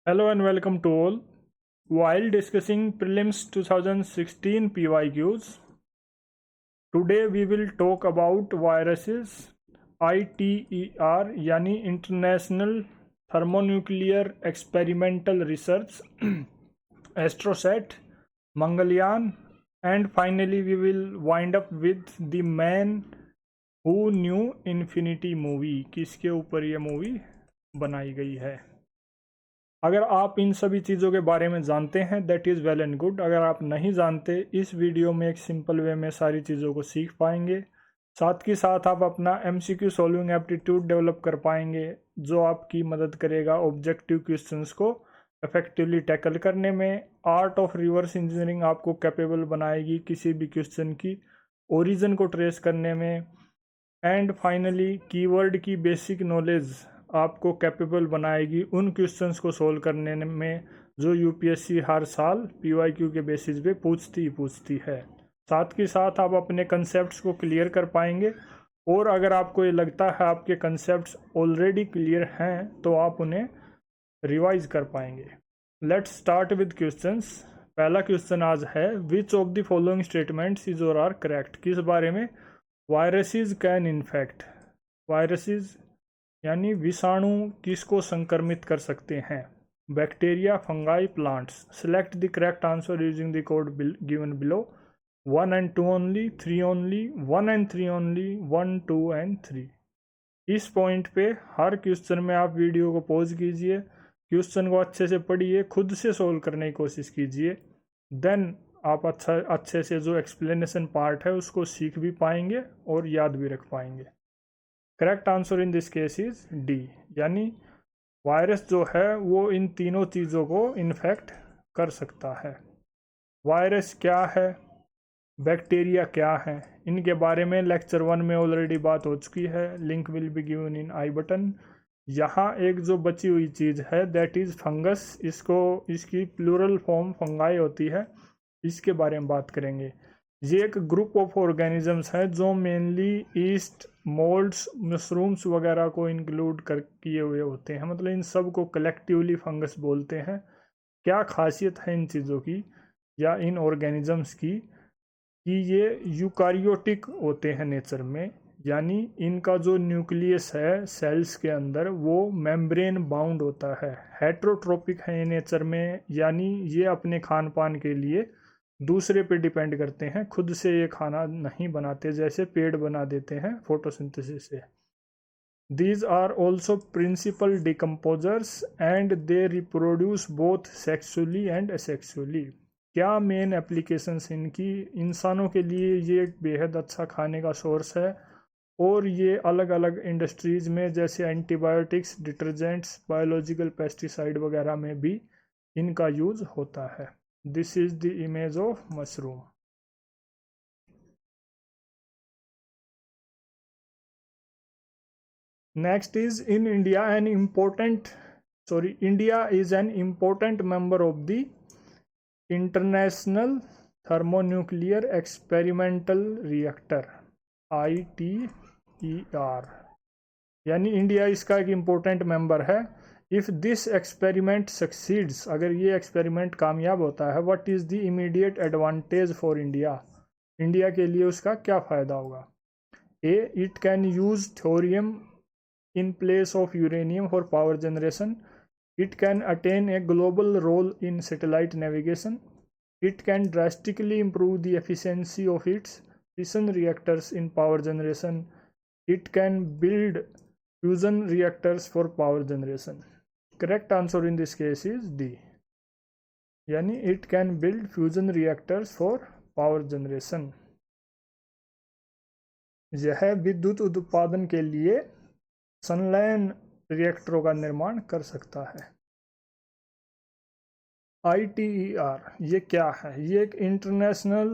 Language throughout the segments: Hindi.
Hello and welcome to all. While discussing prelims 2016 PYQs, today we will talk about viruses ITER यानी International Thermonuclear Experimental Research Astrosat, Mangalyaan, and finally we will wind up with the man who knew Infinity movie. किसके ऊपर ये मूवी बनाई गई है। अगर आप इन सभी चीज़ों के बारे में जानते हैं that is well and good. अगर आप नहीं जानते, इस वीडियो में एक सिंपल वे में सारी चीज़ों को सीख पाएंगे। साथ ही साथ आप अपना MCQ सॉल्विंग एप्टीट्यूड डेवलप कर पाएंगे, जो आपकी मदद करेगा ऑब्जेक्टिव क्वेश्चंस को इफेक्टिवली टैकल करने में। आर्ट ऑफ रिवर्स इंजीनियरिंग आपको कैपेबल बनाएगी किसी भी क्वेश्चन की ओरिजिन को ट्रेस करने में। एंड फाइनली कीवर्ड की बेसिक नॉलेज आपको कैपेबल बनाएगी उन क्वेश्चंस को सोल्व करने में जो यूपीएससी हर साल पीवाईक्यू के बेसिस पे पूछती है। साथ ही साथ आप अपने कंसेप्ट्स को क्लियर कर पाएंगे, और अगर आपको ये लगता है आपके कंसेप्ट्स ऑलरेडी क्लियर हैं तो आप उन्हें रिवाइज कर पाएंगे। Let's start with questions. पहला क्वेश्चन आज है, which of the following statements is और आर करेक्ट। किस बारे में? Viruses can infect. वायरसेस यानी विषाणु किसको संक्रमित कर सकते हैं? Bacteria, fungi, plants. Select the correct answer using the code given below. 1 and 2 only, 3 only, 1 and 3 only, 1, 2 and 3। इस पॉइंट पे हर क्वेश्चन में आप वीडियो को पॉज कीजिए, क्वेश्चन को अच्छे से पढ़िए, खुद से सोल्व करने की कोशिश कीजिए। देन आप अच्छे से जो एक्सप्लेनेशन पार्ट है उसको सीख भी पाएंगे और याद भी रख पाएंगे। Correct answer in this case is D, यानी वायरस जो है वो इन तीनों चीज़ों को इन्फेक्ट कर सकता है। वायरस क्या है, बैक्टीरिया क्या है, इनके बारे में लेक्चर 1 में ऑलरेडी बात हो चुकी है। Link will be given in I button. यहाँ एक जो बची हुई चीज़ है दैट इज़ फंगस। इसकी प्लूरल फॉर्म फंगाई होती है, इसके बारे में बात करेंगे। ये एक ग्रुप ऑफ ऑर्गेनिजम्स है जो मेनली ईस्ट, मोल्ड्स, मशरूम्स वगैरह को इंक्लूड कर किए हुए होते हैं। मतलब इन सब को कलेक्टिवली फंगस बोलते हैं। क्या खासियत है इन चीज़ों की या इन ऑर्गेनिजम्स की कि ये यूकारियोटिक होते हैं नेचर में, यानी इनका जो न्यूक्लियस है सेल्स के अंदर वो मेम्ब्रेन बाउंड होता है। हेट्रोट्रोपिक है ये नेचर में, यानी ये अपने खान पान के लिए दूसरे पे डिपेंड करते हैं, खुद से ये खाना नहीं बनाते जैसे पेड़ बना देते हैं फोटोसिंथेसिस से। These are also principal decomposers and they reproduce both sexually and asexually। क्या मेन एप्लीकेशंस इनकी? इंसानों के लिए ये एक बेहद अच्छा खाने का सोर्स है, और ये अलग अलग इंडस्ट्रीज में जैसे एंटीबायोटिक्स, डिटर्जेंट्स, बायोलॉजिकल पेस्टिसाइड वगैरह में भी इनका यूज होता है। This is the image of mushroom. Next is in India India is an important member of the International Thermonuclear Experimental Reactor ITER, यानी इंडिया इसका एक इम्पोर्टेंट मेंबर है। इफ दिस एक्सपेरिमेंट सक्सीड्स, अगर ये एक्सपेरिमेंट कामयाब होता है, what is the immediate advantage for India. India के लिए उसका क्या फ़ायदा होगा? A, it can use thorium in place of uranium for power generation. It can attain a global role in satellite navigation. It can drastically improve the efficiency of its fission reactors in power generation. It can build fusion reactors for power generation। Correct answer in this case is D, यानी it can build fusion reactors for power generation। यह विद्युत उत्पादन के लिए संलयन रिएक्टरों का निर्माण कर सकता है। ITER ये क्या है? ये एक इंटरनेशनल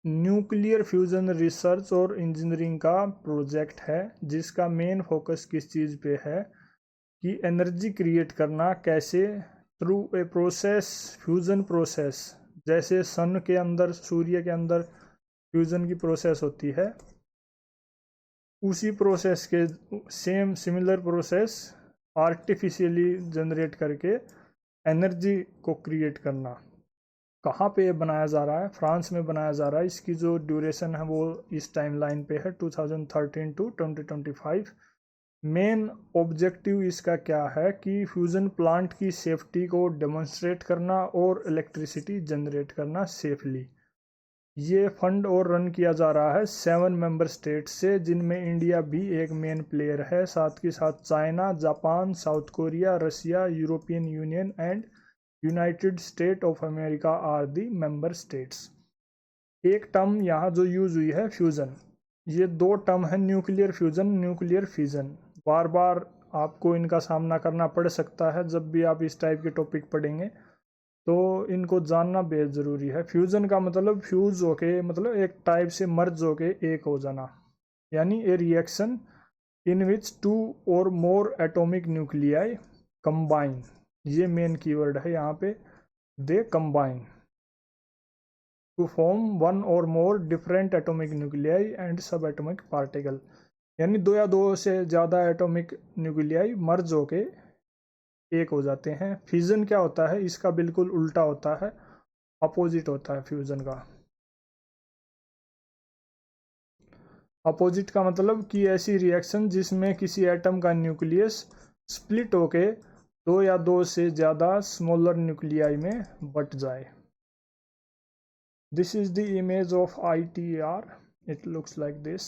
न्यूक्लियर फ्यूजन रिसर्च और इंजीनियरिंग का प्रोजेक्ट है, जिसका मेन फोकस किस चीज़ पे है कि एनर्जी क्रिएट करना कैसे through a process, fusion process. जैसे सन के अंदर, सूर्य के अंदर फ्यूजन की प्रोसेस होती है, उसी प्रोसेस के सिमिलर प्रोसेस आर्टिफिशियली जनरेट करके एनर्जी को क्रिएट करना। कहाँ पे ये बनाया जा रहा है? फ्रांस में बनाया जा रहा है। इसकी जो ड्यूरेशन है वो इस टाइमलाइन पे है 2013 टू 2025। मेन ऑब्जेक्टिव इसका क्या है कि फ्यूज़न प्लांट की सेफ्टी को डेमोन्स्ट्रेट करना और इलेक्ट्रिसिटी जनरेट करना सेफली। ये फंड और रन किया जा रहा है 7 मेंबर स्टेट से, जिनमें इंडिया भी एक मेन प्लेयर है। साथ के साथ China, Japan, South Korea, Russia, European Union and United State of America are the member states. एक टर्म यहाँ जो यूज हुई है फ्यूज़न, ये दो टर्म है, न्यूक्लियर फ्यूज़न, न्यूक्लियर फिजन। बार बार आपको इनका सामना करना पड़ सकता है जब भी आप इस टाइप के टॉपिक पढ़ेंगे, तो इनको जानना बेहद ज़रूरी है। फ्यूज़न का मतलब फ्यूज होके, मतलब एक टाइप से मर्ज होके एक हो जाना, यानी ए reaction in which two or more atomic nuclei combine. ये मेन कीवर्ड है यहाँ पे, they combine to form one or more different atomic nuclei and sub atomic particle. यानी दो या दो से ज़्यादा एटॉमिक न्यूक्लियाई मर्ज होके एक हो जाते हैं। फ्यूज़न क्या होता है? इसका बिल्कुल उल्टा होता है, अपोजिट होता है फ्यूज़न का। अपोजिट का मतलब कि ऐसी रिएक्शन जिसमें किसी एटम का न्यूक्लियस स्प्लिट होके दो या दो से ज़्यादा स्मॉलर न्यूक्लियाई में बट जाए। This is the image of ITER. It looks like this.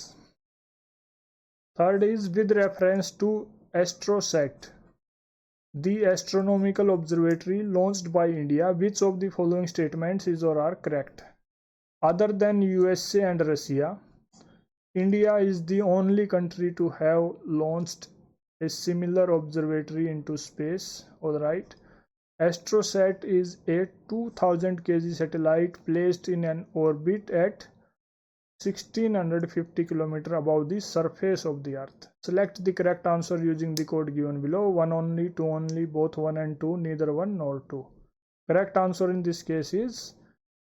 Third is with reference to AstroSat, the astronomical observatory launched by India. Which of the following statements is or are correct? Other than USA and Russia, India is the only country to have launched a similar observatory into space. All right. AstroSat is a 2000 kg satellite placed in an orbit at 1650 km above the surface of the earth. Select the correct answer using the code given below. 1 only, 2 only, both 1 and 2, neither 1 nor 2. Correct answer in this case is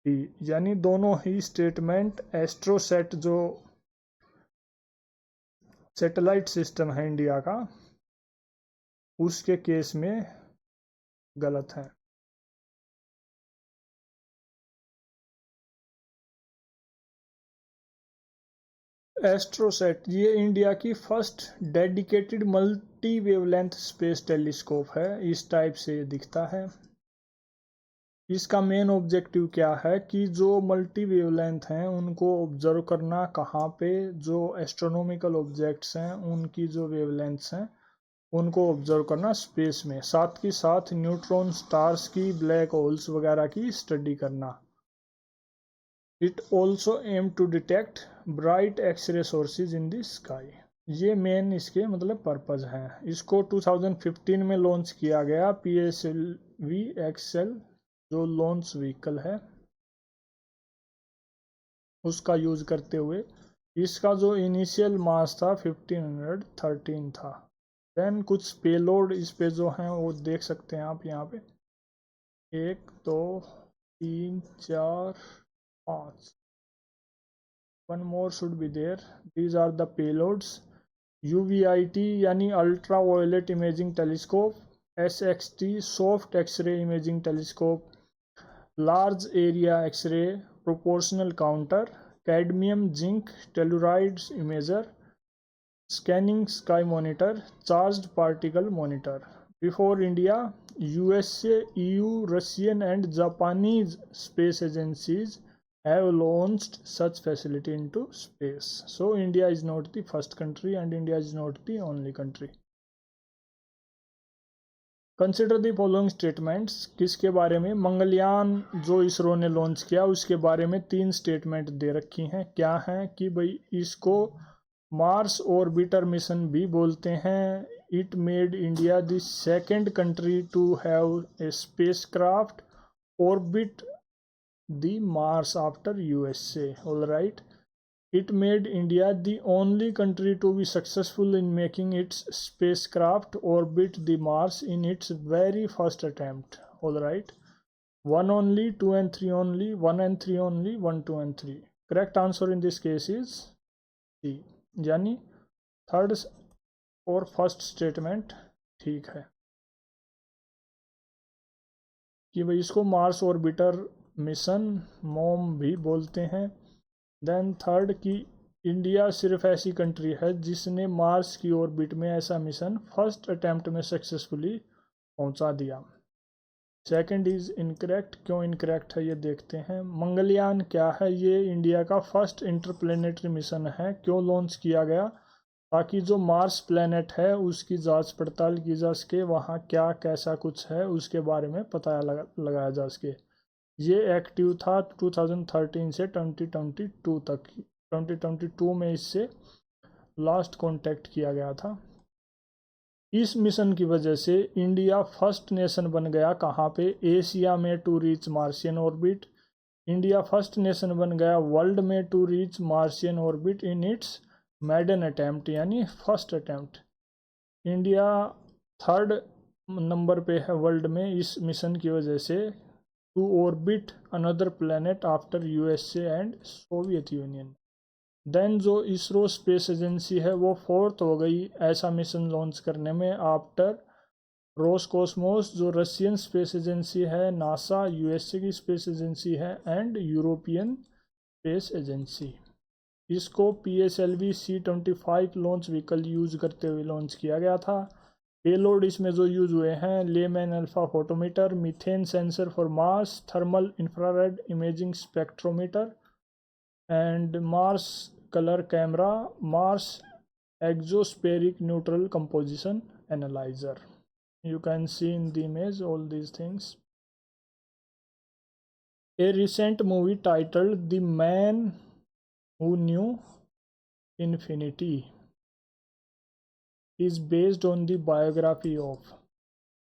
D, यानी दोनों ही स्टेटमेंट एस्ट्रोसेट जो सैटेलाइट सिस्टम है इंडिया का, उसके केस में गलत है। एस्ट्रोसेट ये इंडिया की first dedicated multi wavelength space telescope है। इस टाइप से दिखता है। इसका मेन ऑब्जेक्टिव क्या है कि जो मल्टी वेवलेंथ हैं उनको ऑब्जर्व करना, कहाँ पे जो एस्ट्रोनॉमिकल ऑब्जेक्ट्स हैं उनकी जो वेवलेंथ्स हैं उनको ऑब्जर्व करना स्पेस में, साथ ही साथ न्यूट्रॉन स्टार्स की, ब्लैक होल्स वगैरह की स्टडी करना। It also aim to detect bright x-ray sources in the sky. ये मेन इसके मतलब पर्पज़ हैं। इसको 2015 में लॉन्च किया गया PSLV XL जो लॉन्च व्हीकल है उसका यूज करते हुए। इसका जो इनिशियल मास था 1513 था। देन कुछ पेलोड इस पे जो हैं वो देख सकते हैं आप यहाँ पे, 1 2 3 4 5, one more should be there. These are the payloads. UVIT यानी ultra violet imaging telescope, SXT soft x-ray imaging telescope, large area x-ray proportional counter, cadmium zinc telluride imager, scanning sky monitor, charged particle monitor. Before India, USA, EU, Russian and Japanese space agencies have launched such facility into space. So India is not the first country and India is not the only country. Consider the following statements. किसके बारे में? मंगलयान जो इसरो ने लॉन्च किया उसके बारे में 3 स्टेटमेंट दे रखी हैं। क्या हैं कि भाई इसको मार्स ऑर्बिटर मिशन भी बोलते हैं। It made India the second country to have a spacecraft orbit the Mars after USA. All right. It made India the only country to be successful in making its spacecraft orbit the Mars in its very first attempt. All right. 1 only, 2 and 3 only, 1 and 3 only, 1, 2 and 3. Correct answer in this case is C. यानी थर्ड और फर्स्ट स्टेटमेंट ठीक है। कि भाई इसको मार्स ऑर्बिटर मिशन मोम भी बोलते हैं। देन थर्ड कि इंडिया सिर्फ ऐसी कंट्री है जिसने मार्स की ऑर्बिट में ऐसा मिशन फर्स्ट अटेम्प्ट में सक्सेसफुली पहुंचा दिया। Second is incorrect. क्यों इनकरेक्ट है ये देखते हैं। मंगलयान क्या है? ये इंडिया का फर्स्ट इंटरप्लेनेटरी मिशन है। क्यों लॉन्च किया गया? ताकि जो मार्स प्लेनेट है उसकी जांच पड़ताल की जा सके, वहाँ क्या कैसा कुछ है उसके बारे में पता लगाया जा सके। ये एक्टिव था 2013 से 2022 तक। 2022 में इससे लास्ट कांटेक्ट किया गया था। इस मिशन की वजह से इंडिया फर्स्ट नेशन बन गया कहाँ पे? एशिया में to reach Martian orbit. India first nation बन गया वर्ल्ड में to reach Martian orbit in its maiden attempt, यानी first attempt. India third number पे है वर्ल्ड में इस मिशन की वजह से to orbit another planet after USA and Soviet Union. Then जो इसरो स्पेस एजेंसी है वो फोर्थ हो गई ऐसा मिशन लॉन्च करने में आफ्टर रोसकॉस्मोस जो रशियन स्पेस एजेंसी है, नासा यूएसए की स्पेस एजेंसी है, एंड यूरोपियन स्पेस एजेंसी। इसको PSLV C-25 launch vehicle use करते हुए लॉन्च किया गया था। पेलोड इसमें जो यूज हुए हैं layman alpha photometer, methane sensor for Mars, thermal infrared imaging spectrometer and Mars colour camera, Mars exospheric neutral composition analyzer. You can see in the image all these things. A recent movie titled The Man Who Knew Infinity is based on the biography of,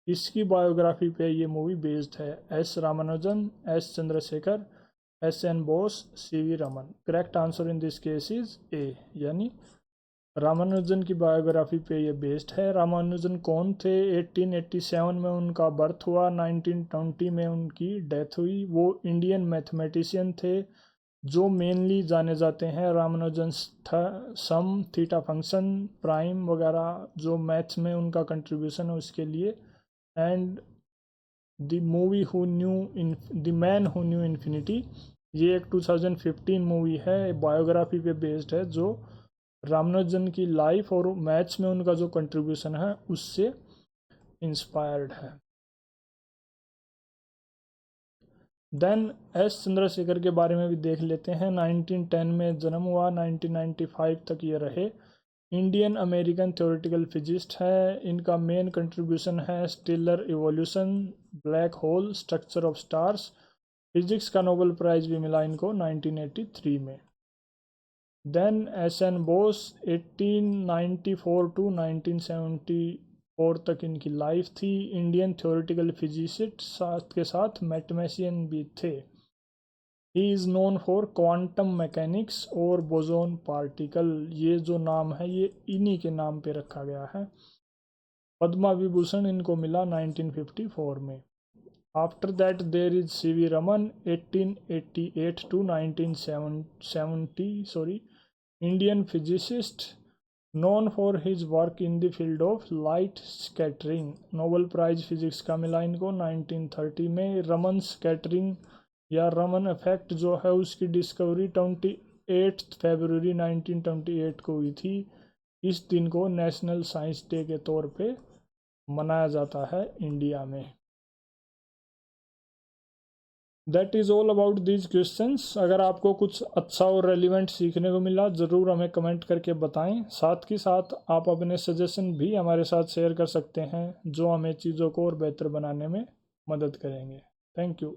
इसकी बायोग्राफी पे ये मूवी बेस्ड है। S. Ramanujan, S. Chandrashekhar, S.N. Bose, C.V. Raman. Correct answer in this case is A, यानी रामानुजन की बायोग्राफी पे ये बेस्ड है। रामानुजन कौन थे? 1887 में उनका बर्थ हुआ, 1920 में उनकी डेथ हुई। वो इंडियन मैथमेटिशियन थे जो मेनली जाने जाते हैं रामानुजन सम, थीटा फंक्शन, प्राइम वगैरह जो मैथ्स में उनका कंट्रीब्यूशन है उसके लिए। And the movie who new in the man who knew infinity, ये एक 2015 मूवी है, बायोग्राफी पे बेस्ड है जो रामानुजन की लाइफ और मैथ्स में उनका जो कंट्रीब्यूशन है उससे इंस्पायर्ड है। देन एस चंद्रशेखर के बारे में भी देख लेते हैं। 1910 में जन्म हुआ, 1995 तक ये रहे। इंडियन अमेरिकन थ्योरेटिकल फिजिस्ट है। इनका मेन कंट्रीब्यूशन है stellar evolution, black hole, structure of stars. Physics का नोबेल प्राइज भी मिला इनको 1983 में। Then S.N. बोस 1894 टू 1974 तक इनकी लाइफ थी। इंडियन थ्योरेटिकल फिजिसिस्ट साथ के साथ मैथमेटिशियन भी थे। He is known for quantum mechanics और बोसोन पार्टिकल, ये जो नाम है ये इन्हीं के नाम पे रखा गया है। पद्मा विभूषण इनको मिला 1954 में। After that there is C.V. Raman 1888 to 1970 Indian physicist known for his work in the field of light scattering. Nobel prize physics का मिला इनको 1930 में। रमन स्कैटरिंग या रमन इफेक्ट जो है उसकी डिस्कवरी 28 फरवरी 1928 को हुई थी। इस दिन को नेशनल साइंस डे के तौर पे मनाया जाता है इंडिया में। That is all about these questions. अगर आपको कुछ अच्छा और रेलिवेंट सीखने को मिला ज़रूर हमें कमेंट करके बताएं। साथ ही साथ आप अपने सजेशन भी हमारे साथ शेयर कर सकते हैं जो हमें चीज़ों को और बेहतर बनाने में मदद करेंगे। Thank you.